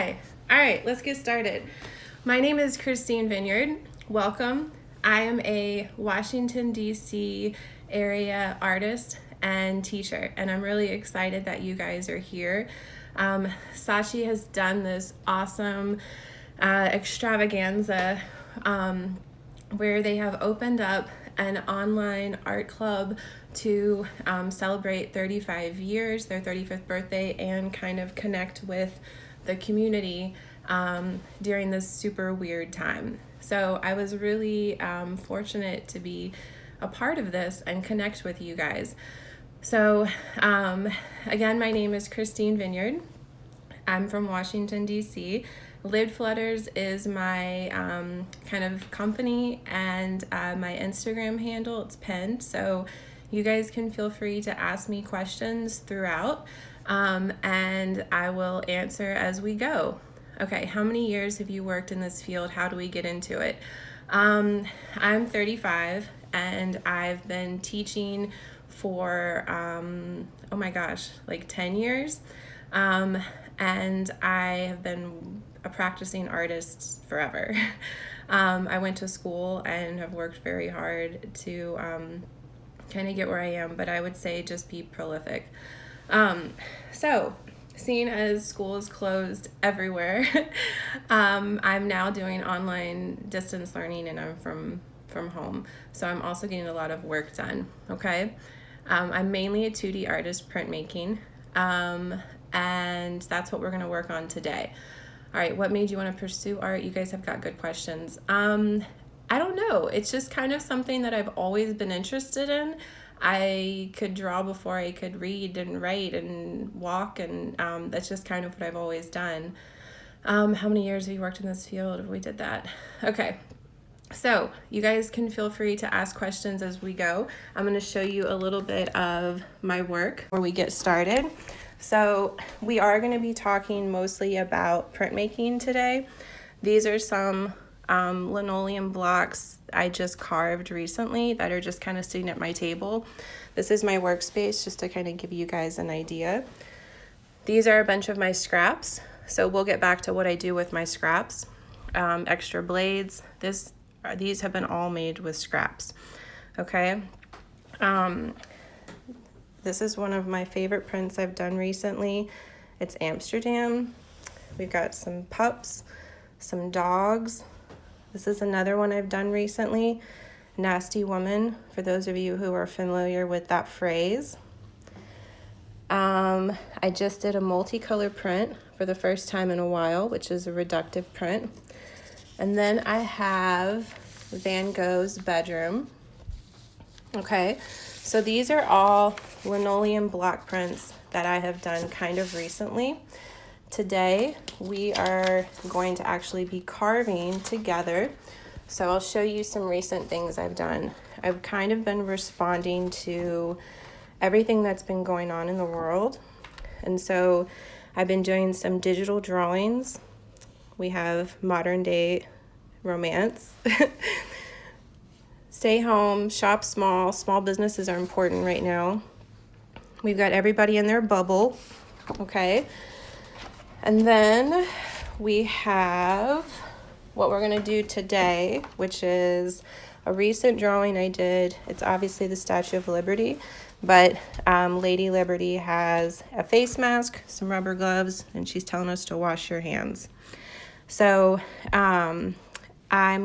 Hi. All right, let's get started. My name is Christine Vineyard. Welcome. I am a Washington, D.C. area artist and teacher, and I'm really excited that you guys are here. Saatchi has done this awesome extravaganza where they have opened up an online art club to celebrate 35 years, their 35th birthday, and kind of connect with the community during this super weird time. So I was really fortunate to be a part of this and connect with you guys. So again, my name is Christine Vineyard. I'm from Washington, D.C. Lid Flutters is my kind of company, and my Instagram handle, it's pinned, so you guys can feel free to ask me questions throughout, and I will answer as we go. Okay, how many years have you worked in this field? How do we get into it? I'm 35, and I've been teaching for, oh my gosh, like 10 years. And I have been a practicing artist forever. I went to school and have worked very hard to kind of get where I am, but I would say just be prolific. So, seeing as school is closed everywhere, I'm now doing online distance learning, and I'm from home. So I'm also getting a lot of work done, okay? I'm mainly a 2D artist, printmaking. And that's what we're going to work on today. All right, what made you want to pursue art? You guys have got good questions. I don't know. It's just kind of something that I've always been interested in. I could draw before I could read and write and walk, and that's just kind of what I've always done. How many years have you worked in this field? We did that. Okay. So you guys can feel free to ask questions as we go. I'm going to show you a little bit of my work before we get started. So we are going to be talking mostly about printmaking today. These are some linoleum blocks I just carved recently that are just kind of sitting at my table. This is my workspace, just to kind of give you guys an idea. These are a bunch of my scraps. So we'll get back to what I do with my scraps. Extra blades. These have been all made with scraps. Okay. This is one of my favorite prints I've done recently. It's Amsterdam. We've got some pups, some dogs. This is another one I've done recently, Nasty Woman, for those of you who are familiar with that phrase. I just did a multicolor print for the first time in a while, which is a reductive print. And then I have Van Gogh's bedroom. Okay, so these are all linoleum block prints that I have done kind of recently. Today, we are going to actually be carving together. So I'll show you some recent things I've done. I've kind of been responding to everything that's been going on in the world. And so I've been doing some digital drawings. We have modern day romance. Stay home, shop small. Small businesses are important right now. We've got everybody in their bubble, okay? And then we have what we're gonna do today, which is a recent drawing I did. It's obviously the Statue of Liberty, but Lady Liberty has a face mask, some rubber gloves, and she's telling us to wash your hands. So I'm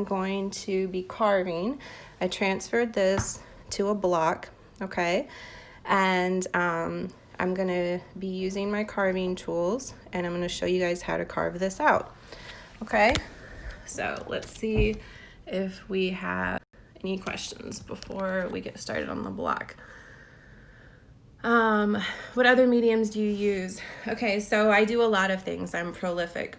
going to be carving. I transferred this to a block, okay? And I'm gonna be using my carving tools, and I'm gonna show you guys how to carve this out, okay? So let's see if we have any questions before we get started on the block. What other mediums do you use? Okay, so I do a lot of things. I'm prolific.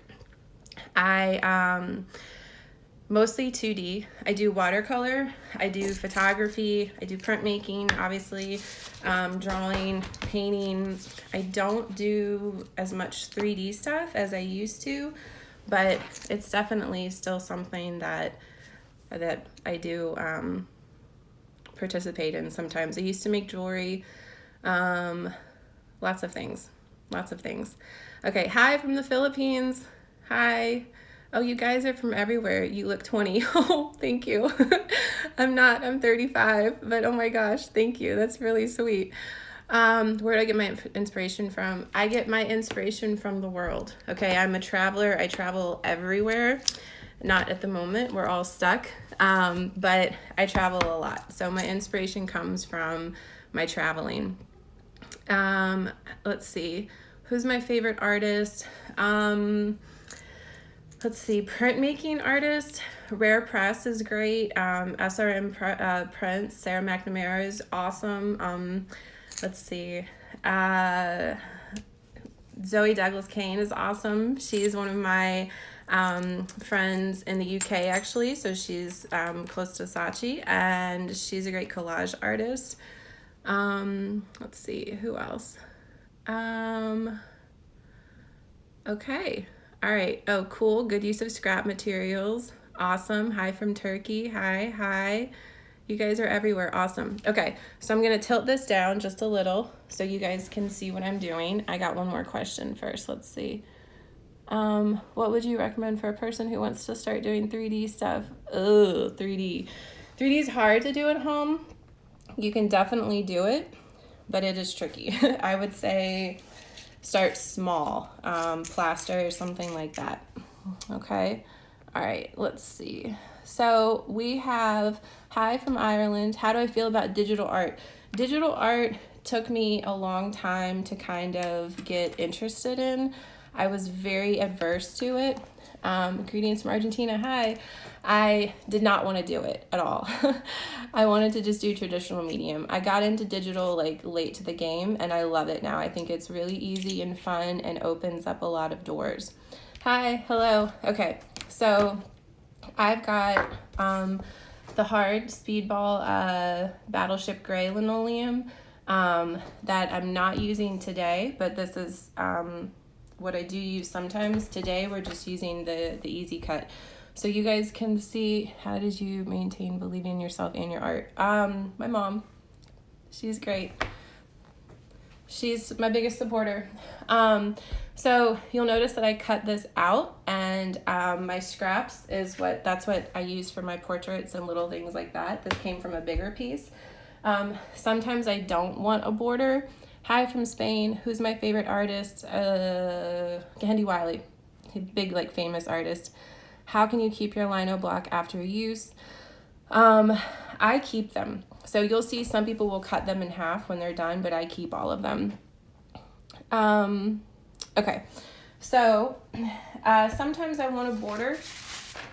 Mostly 2D. I do watercolor, I do photography, I do printmaking, obviously, drawing, painting. I don't do as much 3D stuff as I used to, but it's definitely still something that I do participate in sometimes. I used to make jewelry, lots of things. Okay, hi from the Philippines. Hi. Oh, you guys are from everywhere. You look 20. Oh, thank you. I'm not, I'm 35, but oh my gosh, thank you. That's really sweet. Where do I get my inspiration from? I get my inspiration from the world. Okay, I'm a traveler. I travel everywhere. Not at the moment. We're all stuck. But I travel a lot. So my inspiration comes from my traveling. Let's see. Who's my favorite artist? Let's see, printmaking artist. Rare Press is great. SRM Prints, Sarah McNamara is awesome. Let's see. Zoe Douglas Kane is awesome. She's one of my friends in the UK, actually. So she's close to Saatchi, and she's a great collage artist. Let's see, who else? Okay. All right. Oh, cool. Good use of scrap materials. Awesome. Hi from Turkey. Hi. You guys are everywhere. Awesome. Okay. So I'm going to tilt this down just a little so you guys can see what I'm doing. I got one more question first. Let's see. What would you recommend for a person who wants to start doing 3D stuff? Oh, 3D. 3D is hard to do at home. You can definitely do it, but it is tricky. I would say start small, plaster or something like that. Okay. All right, let's see. So we have, hi from Ireland. How do I feel about digital art? Digital art took me a long time to kind of get interested in. I was very adverse to it. Greetings from Argentina. Hi. I did not want to do it at all. I wanted to just do traditional medium. I got into digital like late to the game, and I love it now. I think it's really easy and fun and opens up a lot of doors. Hi, hello. Okay, so I've got the hard Speedball Battleship Gray linoleum that I'm not using today, but this is what I do use sometimes. Today we're just using the easy cut. So you guys can see, how did you maintain believing in yourself and your art? My mom, she's great. She's my biggest supporter. So you'll notice that I cut this out, and my scraps that's what I use for my portraits and little things like that. This came from a bigger piece. Sometimes I don't want a border. Hi from Spain. Who's my favorite artist? Candy Wiley, big like famous artist. How can you keep your lino block after use? I keep them. So you'll see some people will cut them in half when they're done, but I keep all of them. Okay, so sometimes I want a border.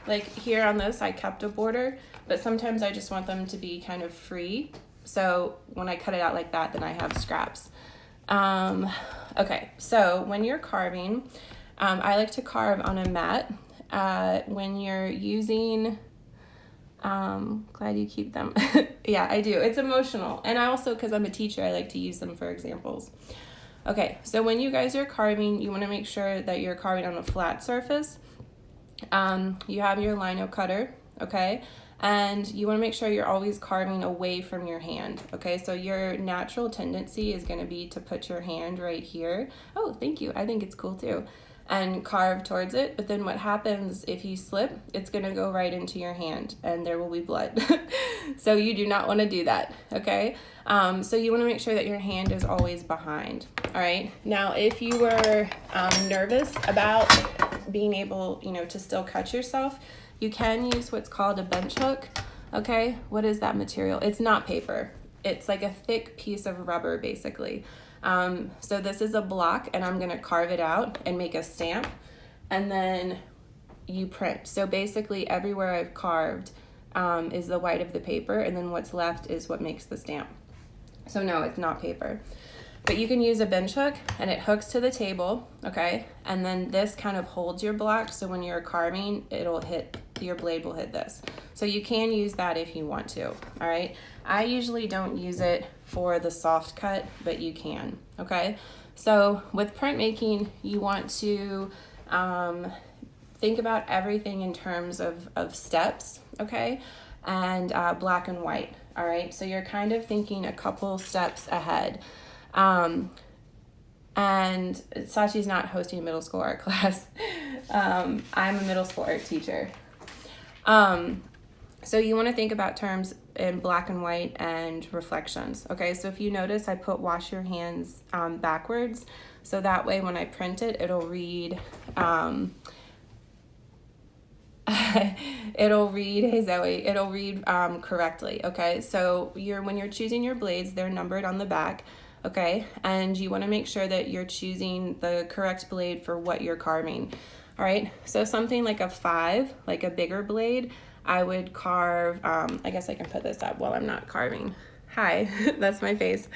Like here on this, I kept a border, but sometimes I just want them to be kind of free. So when I cut it out like that, then I have scraps. Okay, so when you're carving, I like to carve on a mat. When you're using, glad you keep them. Yeah, I do. It's emotional. And I also, because I'm a teacher, I like to use them for examples. Okay, so when you guys are carving, you want to make sure that you're carving on a flat surface. You have your lino cutter, okay? And you want to make sure you're always carving away from your hand, okay? So your natural tendency is going to be to put your hand right here. Oh, thank you. I think it's cool too. And carve towards it, but then what happens if you slip? It's gonna go right into your hand and there will be blood. So you do not want to do that, okay? So you want to make sure that your hand is always behind, all right? Now, if you were nervous about being able, to still cut yourself, you can use what's called a bench hook, okay? What is that material? It's not paper. It's like a thick piece of rubber, basically. So this is a block, and I'm gonna carve it out and make a stamp, and then you print. So basically everywhere I've carved is the white of the paper, and then what's left is what makes the stamp. So no, it's not paper. But you can use a bench hook, and it hooks to the table, okay? And then this kind of holds your block, so when you're carving, your blade will hit this. So you can use that if you want to, all right? I usually don't use it for the soft cut, but you can, okay? So with printmaking, you want to think about everything in terms of steps, okay? And black and white, all right? So you're kind of thinking a couple steps ahead. And Saatchi's not hosting a middle school art class. I'm a middle school art teacher. So you want to think about terms in black and white and reflections. Okay, so if you notice, I put wash your hands backwards. So that way when I print it, it'll read, hey Zoe, it'll read correctly. Okay, so when you're choosing your blades, they're numbered on the back. Okay, and you want to make sure that you're choosing the correct blade for what you're carving. All right, so something like a 5, like a bigger blade, I would carve, I guess I can put this up while I'm not carving. Hi, that's my face.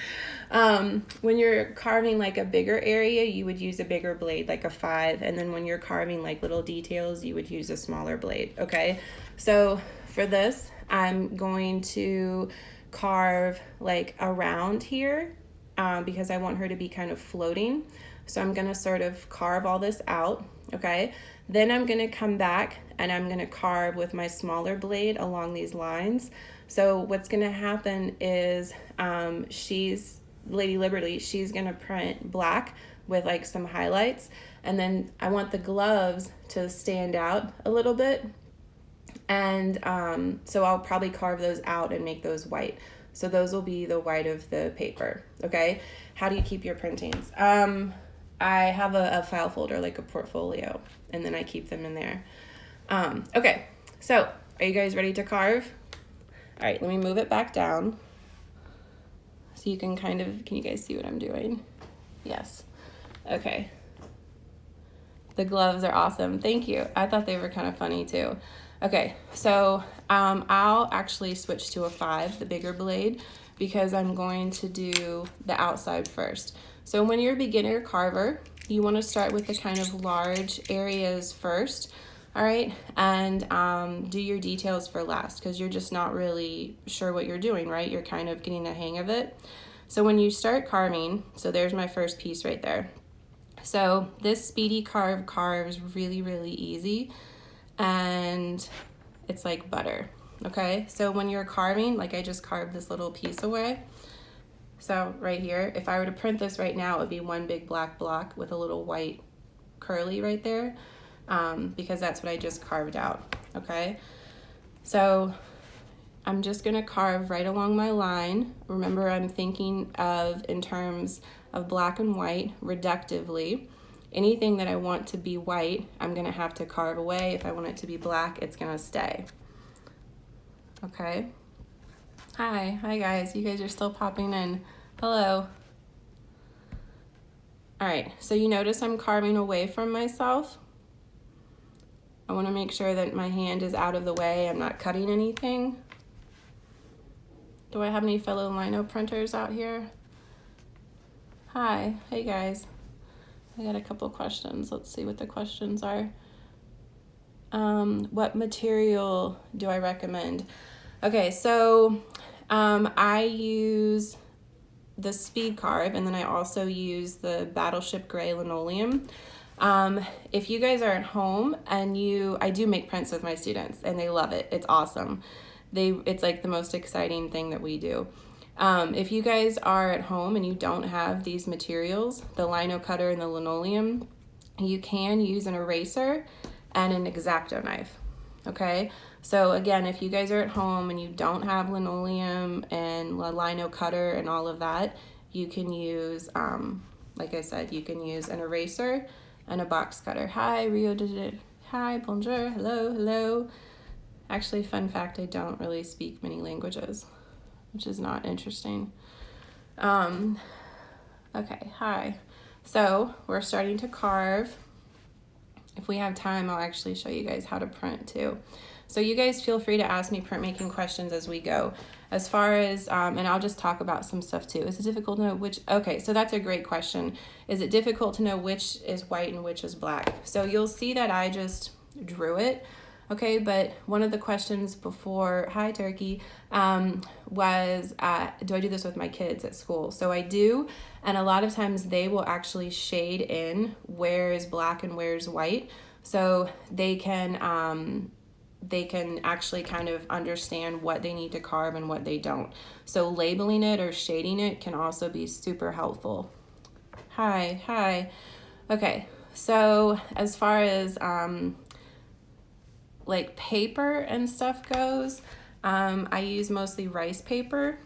When you're carving like a bigger area, you would use a bigger blade, like a 5. And then when you're carving like little details, you would use a smaller blade, okay? So for this, I'm going to carve like around here because I want her to be kind of floating. So I'm gonna sort of carve all this out, okay? Then I'm gonna come back and I'm gonna carve with my smaller blade along these lines. So what's gonna happen is Lady Liberty, she's gonna print black with like some highlights, and then I want the gloves to stand out a little bit. And so I'll probably carve those out and make those white. So those will be the white of the paper, okay? How do you keep your printings? I have a file folder, like a portfolio, and then I keep them in there. Okay, so are you guys ready to carve? All right, let me move it back down so you can can you guys see what I'm doing? Yes, okay. The gloves are awesome, thank you. I thought they were kind of funny too. Okay, so I'll actually switch to a 5, the bigger blade, because I'm going to do the outside first. So when you're a beginner carver, you want to start with the kind of large areas first, all right? And do your details for last, because you're just not really sure what you're doing, right? You're kind of getting the hang of it. So when you start carving, so there's my first piece right there. So this speedy carve carves really, really easy, and it's like butter, okay? So when you're carving, like I just carved this little piece away. So right here, if I were to print this right now, it would be one big black block with a little white curly right there, because that's what I just carved out, okay? So I'm just gonna carve right along my line. Remember, I'm thinking of in terms of black and white reductively. Anything that I want to be white, I'm gonna have to carve away. If I want it to be black, it's gonna stay, okay? Hi guys, you guys are still popping in. Hello. All right, so you notice I'm carving away from myself. I wanna make sure that my hand is out of the way. I'm not cutting anything. Do I have any fellow lino printers out here? Hi, hey guys. I got a couple questions. Let's see what the questions are. What material do I recommend? Okay, so I use the Speed Carve, and then I also use the Battleship Gray linoleum. If you guys are at home and I do make prints with my students and they love it. It's awesome. It's like the most exciting thing that we do. If you guys are at home and you don't have these materials, the lino cutter and the linoleum, you can use an eraser and an X-Acto knife, okay? So again, if you guys are at home and you don't have linoleum and a lino cutter and all of that, you can use, like I said, you can use an eraser and a box cutter. Hi, Rio did it. Hi, bonjour, hello, hello. Actually, fun fact, I don't really speak many languages, which is not interesting. Okay, hi. So we're starting to carve. If we have time, I'll actually show you guys how to print too. So you guys feel free to ask me printmaking questions as we go. As far as, and I'll just talk about some stuff too. Is it difficult to know which, okay, so that's a great question. Is it difficult to know which is white and which is black? So you'll see that I just drew it. Okay, but one of the questions before, hi Turkey, was do I do this with my kids at school? So I do, and a lot of times they will actually shade in where is black and where is white, so they can actually kind of understand what they need to carve and what they don't. So labeling it or shading it can also be super helpful. Hi. Okay, so as far as like paper and stuff goes, I use mostly rice paper.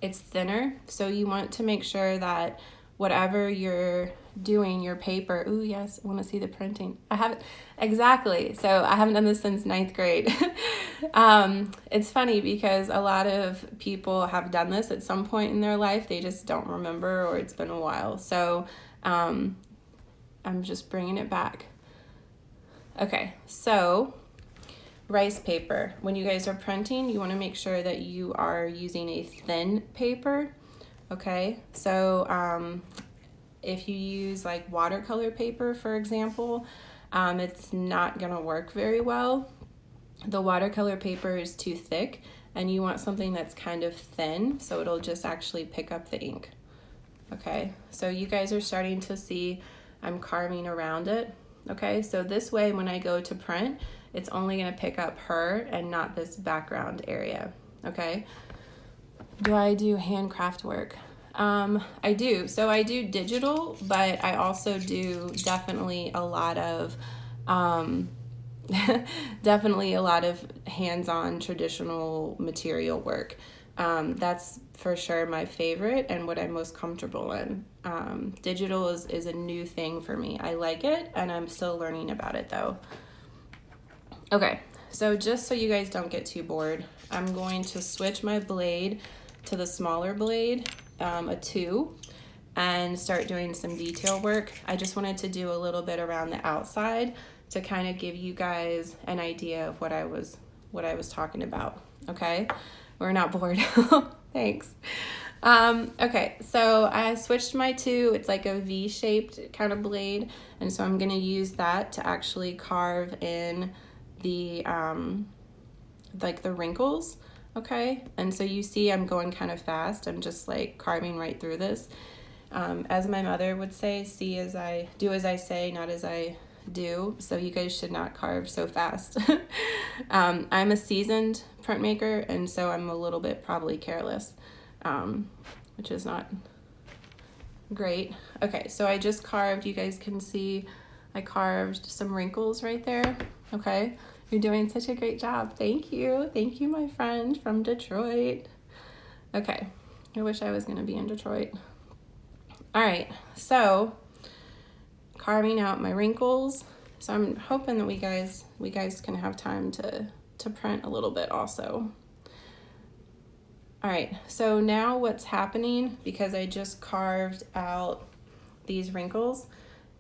It's thinner, so you want to make sure that whatever you're doing, your paper, ooh, yes, I want to see the printing. I haven't, exactly. So I haven't done this since ninth grade. It's funny because a lot of people have done this at some point in their life. They just don't remember, or it's been a while. So I'm just bringing it back. Okay, so rice paper. When you guys are printing, you want to make sure that you are using a thin paper. Okay, so if you use like watercolor paper, for example, it's not gonna work very well. The watercolor paper is too thick, and you want something that's kind of thin, so it'll just actually pick up the ink. Okay, so you guys are starting to see I'm carving around it. Okay, so this way when I go to print, it's only gonna pick up her and not this background area. Okay, do I do handcraft work? I do. So I do digital, but I also do definitely a lot of definitely a lot of hands-on traditional material work. That's for sure my favorite and what I'm most comfortable in. Digital is a new thing for me. I like it, and I'm still learning about it though. Okay, so just so you guys don't get too bored, I'm going to switch my blade to the smaller blade, a 2, and start doing some detail work. I just wanted to do a little bit around the outside to kind of give you guys an idea of what I was talking about. Okay, we're not bored. Thanks. Okay, so I switched my 2. It's like a V-shaped kind of blade, and so I'm gonna use that to actually carve in the like the wrinkles. Okay, and so you see I'm going kind of fast. I'm just like carving right through this. As my mother would say, see as I do as I say, not as I do. So you guys should not carve so fast. I'm a seasoned printmaker, and so I'm a little bit probably careless, which is not great. Okay, so I just carved, you guys can see I carved some wrinkles right there. Okay, you're doing such a great job. Thank you, my friend from Detroit. Okay, I wish I was gonna be in Detroit. All right, so carving out my wrinkles. So I'm hoping that we guys can have time to print a little bit also. All right, so now what's happening, because I just carved out these wrinkles,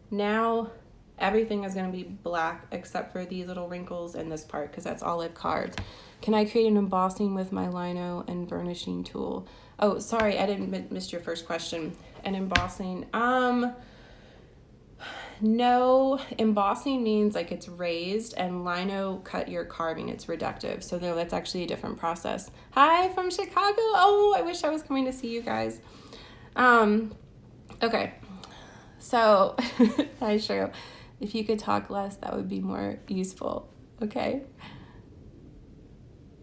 now everything is going to be black except for these little wrinkles in this part, because that's all I've carved. Can I create an embossing with my lino and burnishing tool? Oh, sorry, I didn't miss your first question. An embossing, no, embossing means like it's raised, and lino cut your carving, it's reductive. So no, that's actually a different process. Hi from Chicago. Oh, I wish I was coming to see you guys. Okay, so hi Cheryl. If you could talk less, that would be more useful. Okay.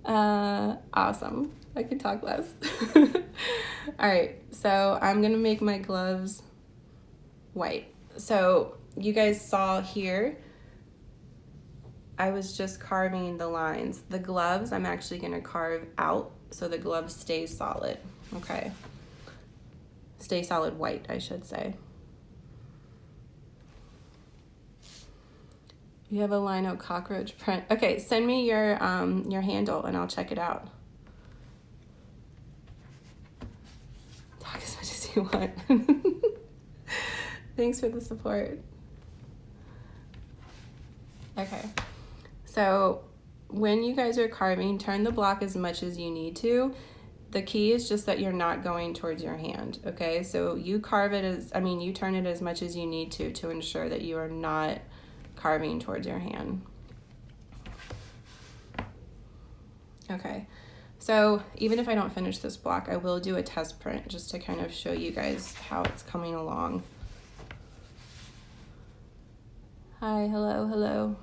Awesome. I could talk less. All right, so I'm gonna make my gloves white. So you guys saw here, I was just carving the lines. The gloves, I'm actually gonna carve out so the gloves stay solid. Okay. Stay solid white, I should say. You have a lino cockroach print. Okay, send me your handle and I'll check it out. Talk as much as you want. Thanks for the support. Okay, so when you guys are carving, turn the block as much as you need to. The key is just that you're not going towards your hand, okay? So you carve it you turn it as much as you need to ensure that you are not carving towards your hand. Okay, so even if I don't finish this block, I will do a test print just to kind of show you guys how it's coming along. Hi, hello.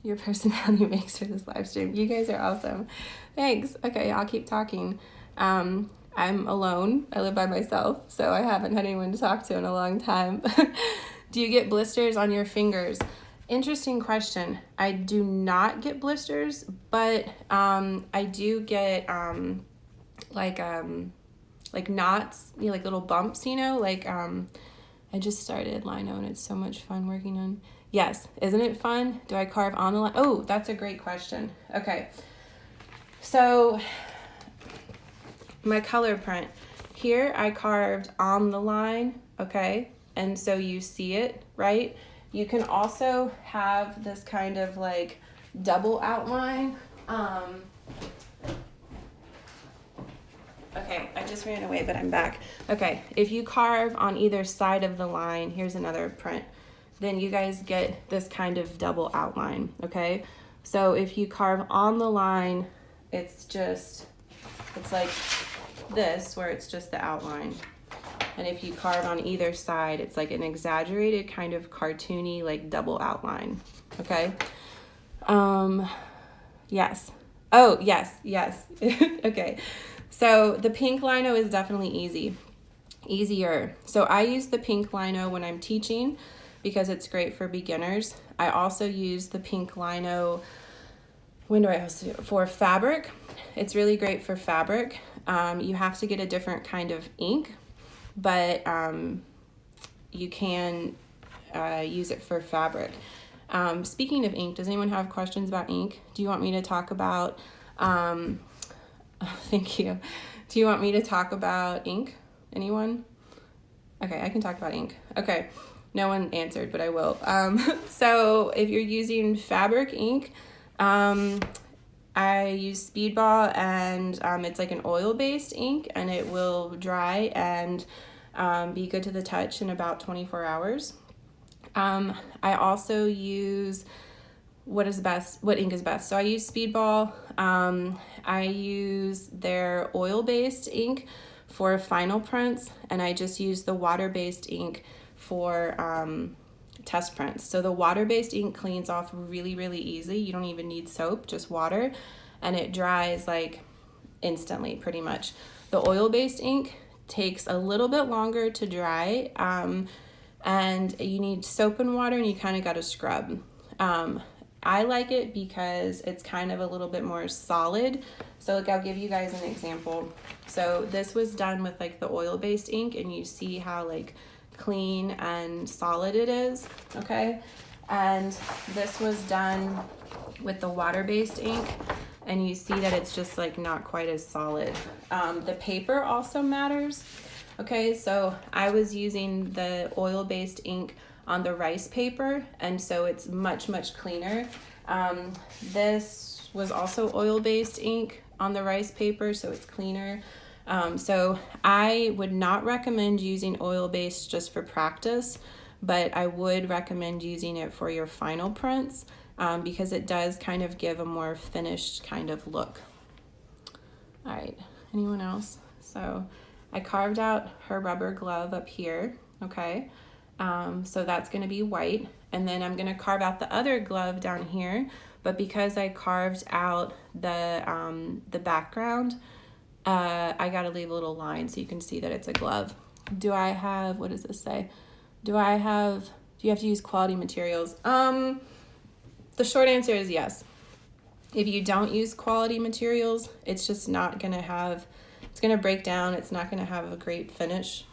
your personality makes for this live stream. You guys are awesome. Thanks. Okay, I'll keep talking. I'm alone. I live by myself, so I haven't had anyone to talk to in a long time. Do you get blisters on your fingers? Interesting question. I do not get blisters, but I do get like knots, like little bumps, like I just started lino and it's so much fun working on. Yes, isn't it fun? Do I carve on the line? Oh, that's a great question. Okay, so my color print here, I carved on the line, okay, and so you see it, right? You can also have this kind of like double outline. Okay, I just ran away, but I'm back. Okay, if you carve on either side of the line, here's another print, then you guys get this kind of double outline, okay? So if you carve on the line, it's like this, where it's just the outline. And if you carve on either side, it's like an exaggerated kind of cartoony, like double outline, okay? Yes. Oh, yes. Okay. So the pink lino is definitely easier. So I use the pink lino when I'm teaching because it's great for beginners. I also use the pink lino, when do I also do it? For fabric. It's really great for fabric. You have to get a different kind of ink, but you can use it for fabric. Speaking of ink, does anyone have questions about ink? Do you want me to talk about, thank you. Do you want me to talk about ink? Anyone? Okay, I can talk about ink. Okay, no one answered, but I will. So if you're using fabric ink, I use Speedball, and it's like an oil-based ink, and it will dry and be good to the touch in about 24 hours. I also use what ink is best. So I use Speedball. I use their oil-based ink for final prints, and I just use the water-based ink for test prints. So the water-based ink cleans off really, really easy. You don't even need soap, just water, and it dries like instantly pretty much. The oil-based ink takes a little bit longer to dry, and you need soap and water, and you kind of got to scrub. I like it because it's kind of a little bit more solid. So like, I'll give you guys an example. So this was done with like the oil-based ink, and you see how like clean and solid it is, okay? And this was done with the water-based ink, and you see that it's just like not quite as solid. The paper also matters. Okay, so I was using the oil-based ink on the rice paper, and so it's much, much cleaner. This was also oil-based ink on the rice paper, so it's cleaner. So I would not recommend using oil-based just for practice, but I would recommend using it for your final prints because it does kind of give a more finished kind of look. All right, anyone else? So I carved out her rubber glove up here, okay? So that's gonna be white, and then I'm gonna carve out the other glove down here, but because I carved out the background, I gotta leave a little line so you can see that it's a glove. Do I have, what does this say? Do you have to use quality materials? The short answer is yes. If you don't use quality materials, it's just not gonna have, it's gonna break down, it's not gonna have a great finish.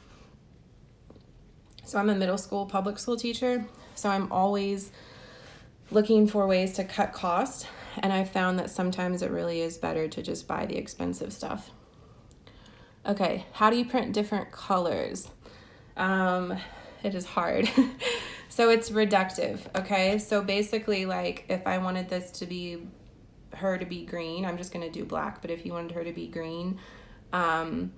So I'm a middle school, public school teacher, so I'm always looking for ways to cut cost, and I found that sometimes it really is better to just buy the expensive stuff. Okay, how do you print different colors? It is hard. So it's reductive, okay? So basically, like, if I wanted this to be, her to be green, I'm just gonna do black, but if you wanted her to be green, I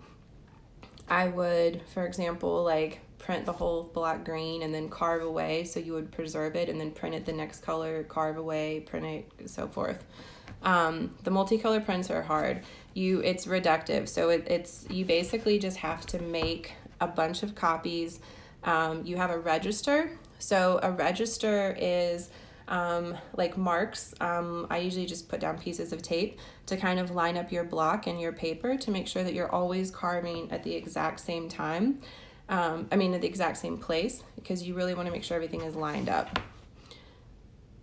would, for example, like, print the whole black green and then carve away, so you would preserve it and then print it the next color, carve away, print it, so forth. The multicolor prints are hard. It's reductive, so you basically just have to make a bunch of copies. You have a register. So a register is like marks. I usually just put down pieces of tape to kind of line up your block and your paper to make sure that you're always carving at the exact same time. At the exact same place, because you really want to make sure everything is lined up.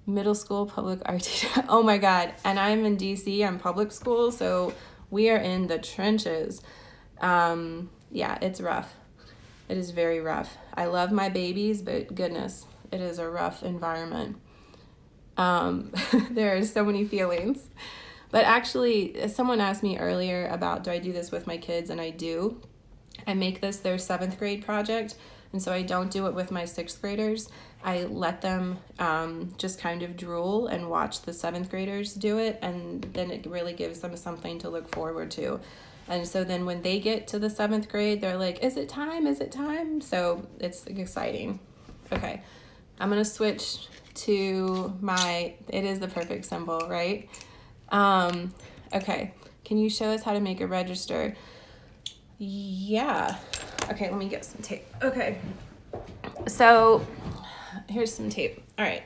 Middle school public art teacher. Oh my God. And I'm in DC, I'm public school, so we are in the trenches. Yeah, it's rough. It is very rough. I love my babies, but goodness, it is a rough environment. There are so many feelings. But actually, someone asked me earlier about, do I do this with my kids? And I do. I make this their 7th grade project, and so I don't do it with my 6th graders. I let them just kind of drool and watch the 7th graders do it, and then it really gives them something to look forward to. And so then when they get to the 7th grade, they're like, is it time? Is it time? So it's exciting. Okay, I'm going to switch to it is the perfect symbol, right? Okay, can you show us how to make a register? Yeah. Okay, let me get some tape. Okay, so here's some tape. All right,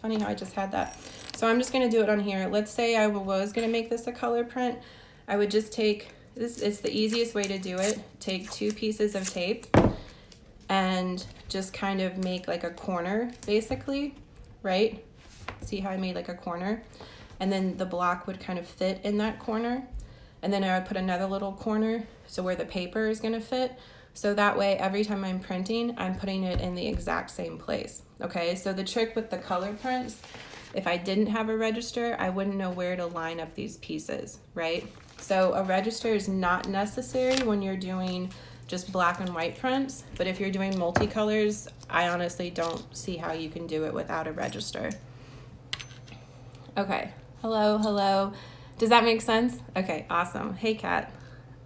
funny how I just had that. So I'm just going to do it on here. Let's say I was going to make this a color print. I would just take this. It's the easiest way to do it. Take 2 pieces of tape and just kind of make like a corner, basically, right? See how I made like a corner? And then the block would kind of fit in that corner. And then I would put another little corner so where the paper is going to fit. So that way, every time I'm printing, I'm putting it in the exact same place. Okay, so the trick with the color prints, if I didn't have a register, I wouldn't know where to line up these pieces, right? So a register is not necessary when you're doing just black and white prints, but if you're doing multicolors, I honestly don't see how you can do it without a register. Okay, hello. Does that make sense? Okay, awesome. Hey, Kat.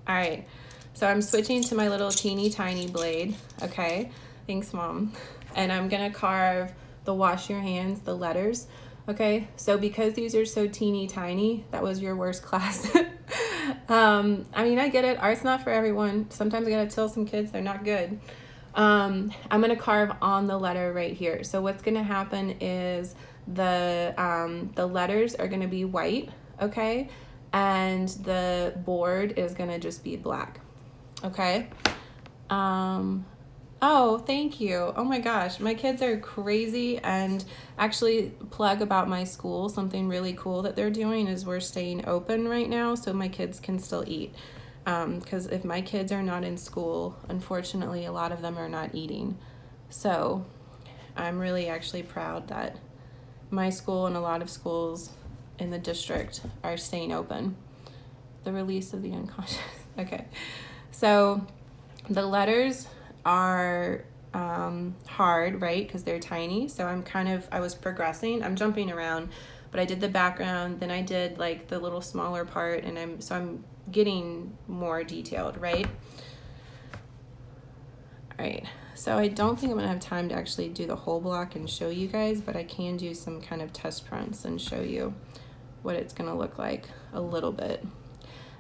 All right, so I'm switching to my little teeny tiny blade. Okay, thanks, Mom. And I'm gonna carve the wash your hands, the letters. Okay, so because these are so teeny tiny, that was your worst class. I get it. Art's not for everyone. Sometimes I gotta tell some kids they're not good. I'm gonna carve on the letter right here. So what's gonna happen is the letters are gonna be white, okay, and the board is gonna just be black, okay. Oh, thank you. Oh my gosh, my kids are crazy. And actually, plug about my school, something really cool that they're doing is we're staying open right now so my kids can still eat. Because if my kids are not in school, unfortunately, a lot of them are not eating. So I'm really actually proud that my school and a lot of schools in the district are staying open. The release of the unconscious. Okay, so the letters are hard, right? Because they're tiny. So I was progressing. I'm jumping around, but I did the background, then I did like the little smaller part, and I'm getting more detailed, right? All right. So I don't think I'm gonna have time to actually do the whole block and show you guys, but I can do some kind of test prints and show you what it's gonna look like a little bit.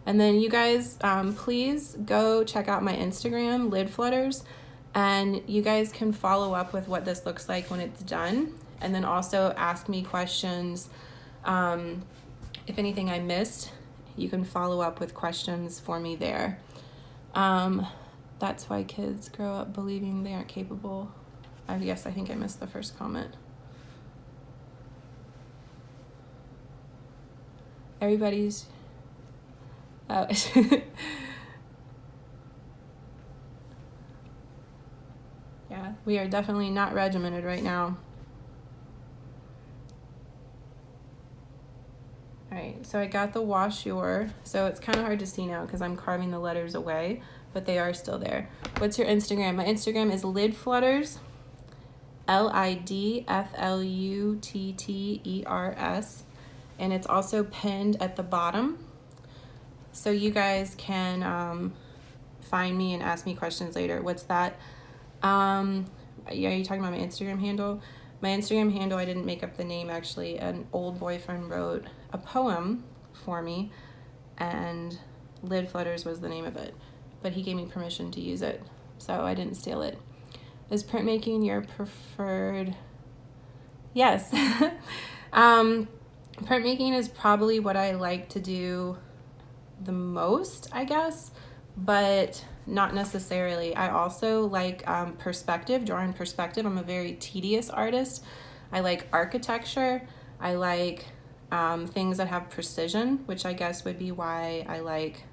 And then you guys, please go check out my Instagram, Lid Flutters, and you guys can follow up with what this looks like when it's done. And then also ask me questions. If anything I missed, you can follow up with questions for me there. That's why kids grow up believing they aren't capable. I think I missed the first comment. Everybody's... Oh. Yeah, we are definitely not regimented right now. All right, so I got the wash your, so it's kind of hard to see now because I'm carving the letters away, but they are still there. What's your Instagram? My Instagram is lidflutters, LIDFLUTTERS, and it's also pinned at the bottom. So you guys can find me and ask me questions later. What's that? Yeah, are you talking about my Instagram handle? My Instagram handle, I didn't make up the name actually. An old boyfriend wrote a poem for me, and Lid Flutters was the name of it. But he gave me permission to use it, so I didn't steal it. Is printmaking your preferred Yes. Printmaking is probably what I like to do the most, I guess, but not necessarily. I also like perspective, drawing perspective. I'm a very tedious artist. I like architecture. I like things that have precision, which I guess would be why I like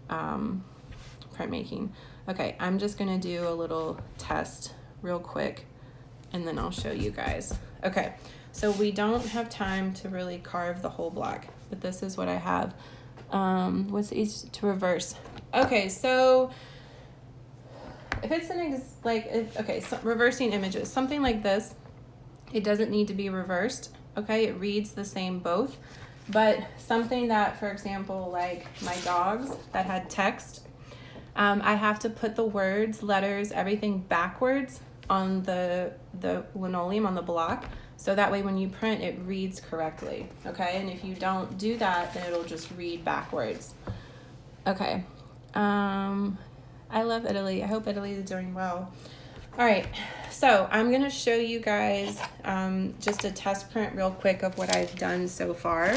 printmaking. Okay, I'm just gonna do a little test real quick and then I'll show you guys. Okay, so we don't have time to really carve the whole block, but this is what I have. What's easy to reverse? Okay, so if it's so reversing images, something like this, it doesn't need to be reversed. Okay, it reads the same both, but something that, for example, like my dogs that had text, I have to put the words, letters, everything backwards on the linoleum, on the block, so that way when you print it reads correctly. Okay, and if you don't do that, then it'll just read backwards. Okay, I love Italy. I hope Italy is doing well. All right, so I'm gonna show you guys just a test print real quick of what I've done so far.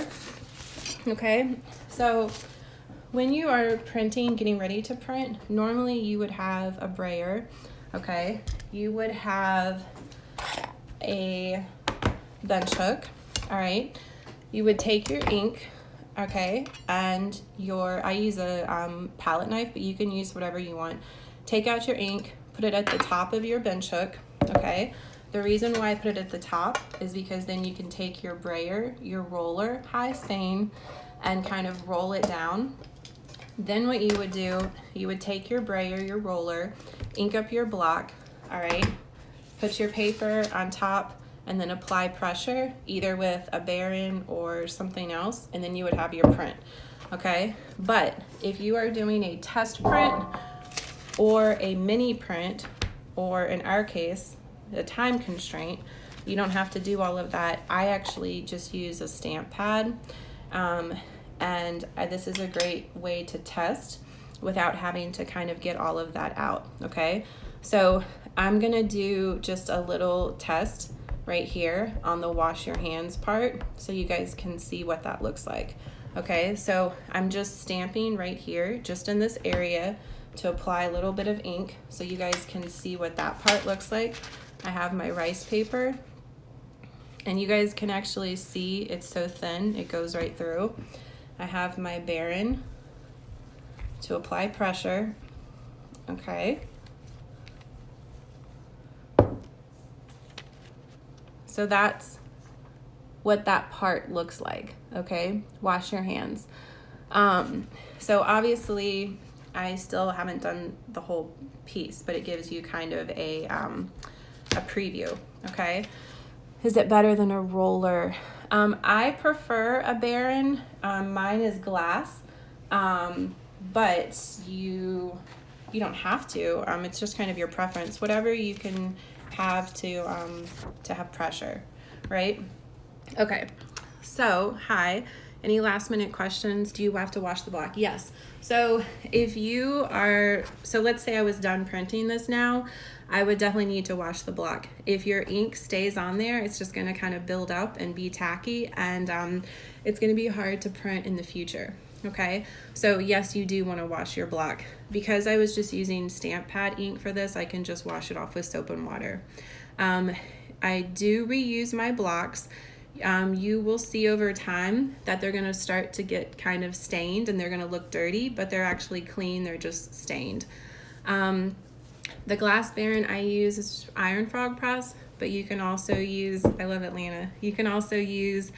Okay, so when you are printing, getting ready to print, normally you would have a brayer, okay? You would have a bench hook, all right? You would take your ink, okay? And I use a palette knife, but you can use whatever you want. Take out your ink, put it at the top of your bench hook, okay? The reason why I put it at the top is because then you can take your brayer, your roller, high Spain, and kind of roll it down. Then what you would do, you would take your brayer, your roller, ink up your block, all right? Put your paper on top and then apply pressure, either with a Baron or something else, and then you would have your print, okay? But if you are doing a test print or a mini print, or in our case, a time constraint, you don't have to do all of that. I actually just use a stamp pad. And this is a great way to test without having to kind of get all of that out, okay? So I'm gonna do just a little test right here on the wash your hands part so you guys can see what that looks like, okay? So I'm just stamping right here, just in this area, to apply a little bit of ink so you guys can see what that part looks like. I have my rice paper, and you guys can actually see it's so thin, it goes right through. I have my Baron to apply pressure, okay? So that's what that part looks like, okay? Wash your hands. So obviously, I still haven't done the whole piece, but it gives you kind of a preview, okay? Is it better than a roller? I prefer a Baron. Mine is glass, but you don't have to. It's just kind of your preference. Whatever you can have to have pressure, right? Okay. So, hi. Any last minute questions? Do you have to wash the block? Yes. So let's say I was done printing this now, I would definitely need to wash the block. If your ink stays on there, it's just gonna kind of build up and be tacky, and it's gonna be hard to print in the future, okay? So yes, you do wanna wash your block. Because I was just using stamp pad ink for this, I can just wash it off with soap and water. I do reuse my blocks. You will see over time that they're gonna start to get kind of stained and they're gonna look dirty, but they're actually clean, they're just stained. The glass Baron I use is Iron Frog Press, but you can also use, I love Atlanta, you can also use,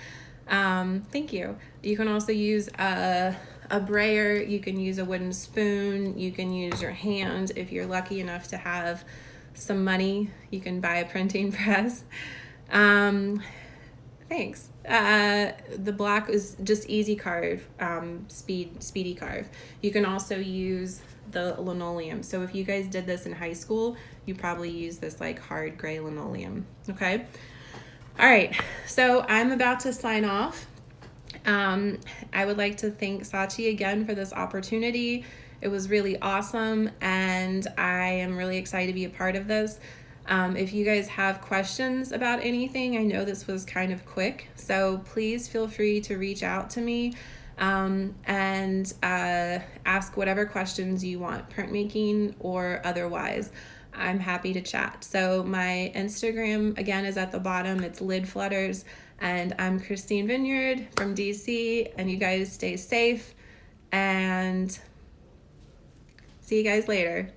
thank you, you can also use a brayer, you can use a wooden spoon, you can use your hand. If you're lucky enough to have some money, you can buy a printing press. Thanks. The black is just easy carve, speedy carve. You can also use the linoleum. So if you guys did this in high school, you probably use this like hard gray linoleum, okay? All right, so I'm about to sign off. I would like to thank Saatchi again for this opportunity. It was really awesome, and I am really excited to be a part of this. If you guys have questions about anything, I know this was kind of quick, so please feel free to reach out to me and ask whatever questions you want, printmaking or otherwise. I'm happy to chat. So my Instagram, again, is at the bottom. It's Lid Flutters, and I'm Christine Vineyard from DC, and you guys stay safe, and see you guys later.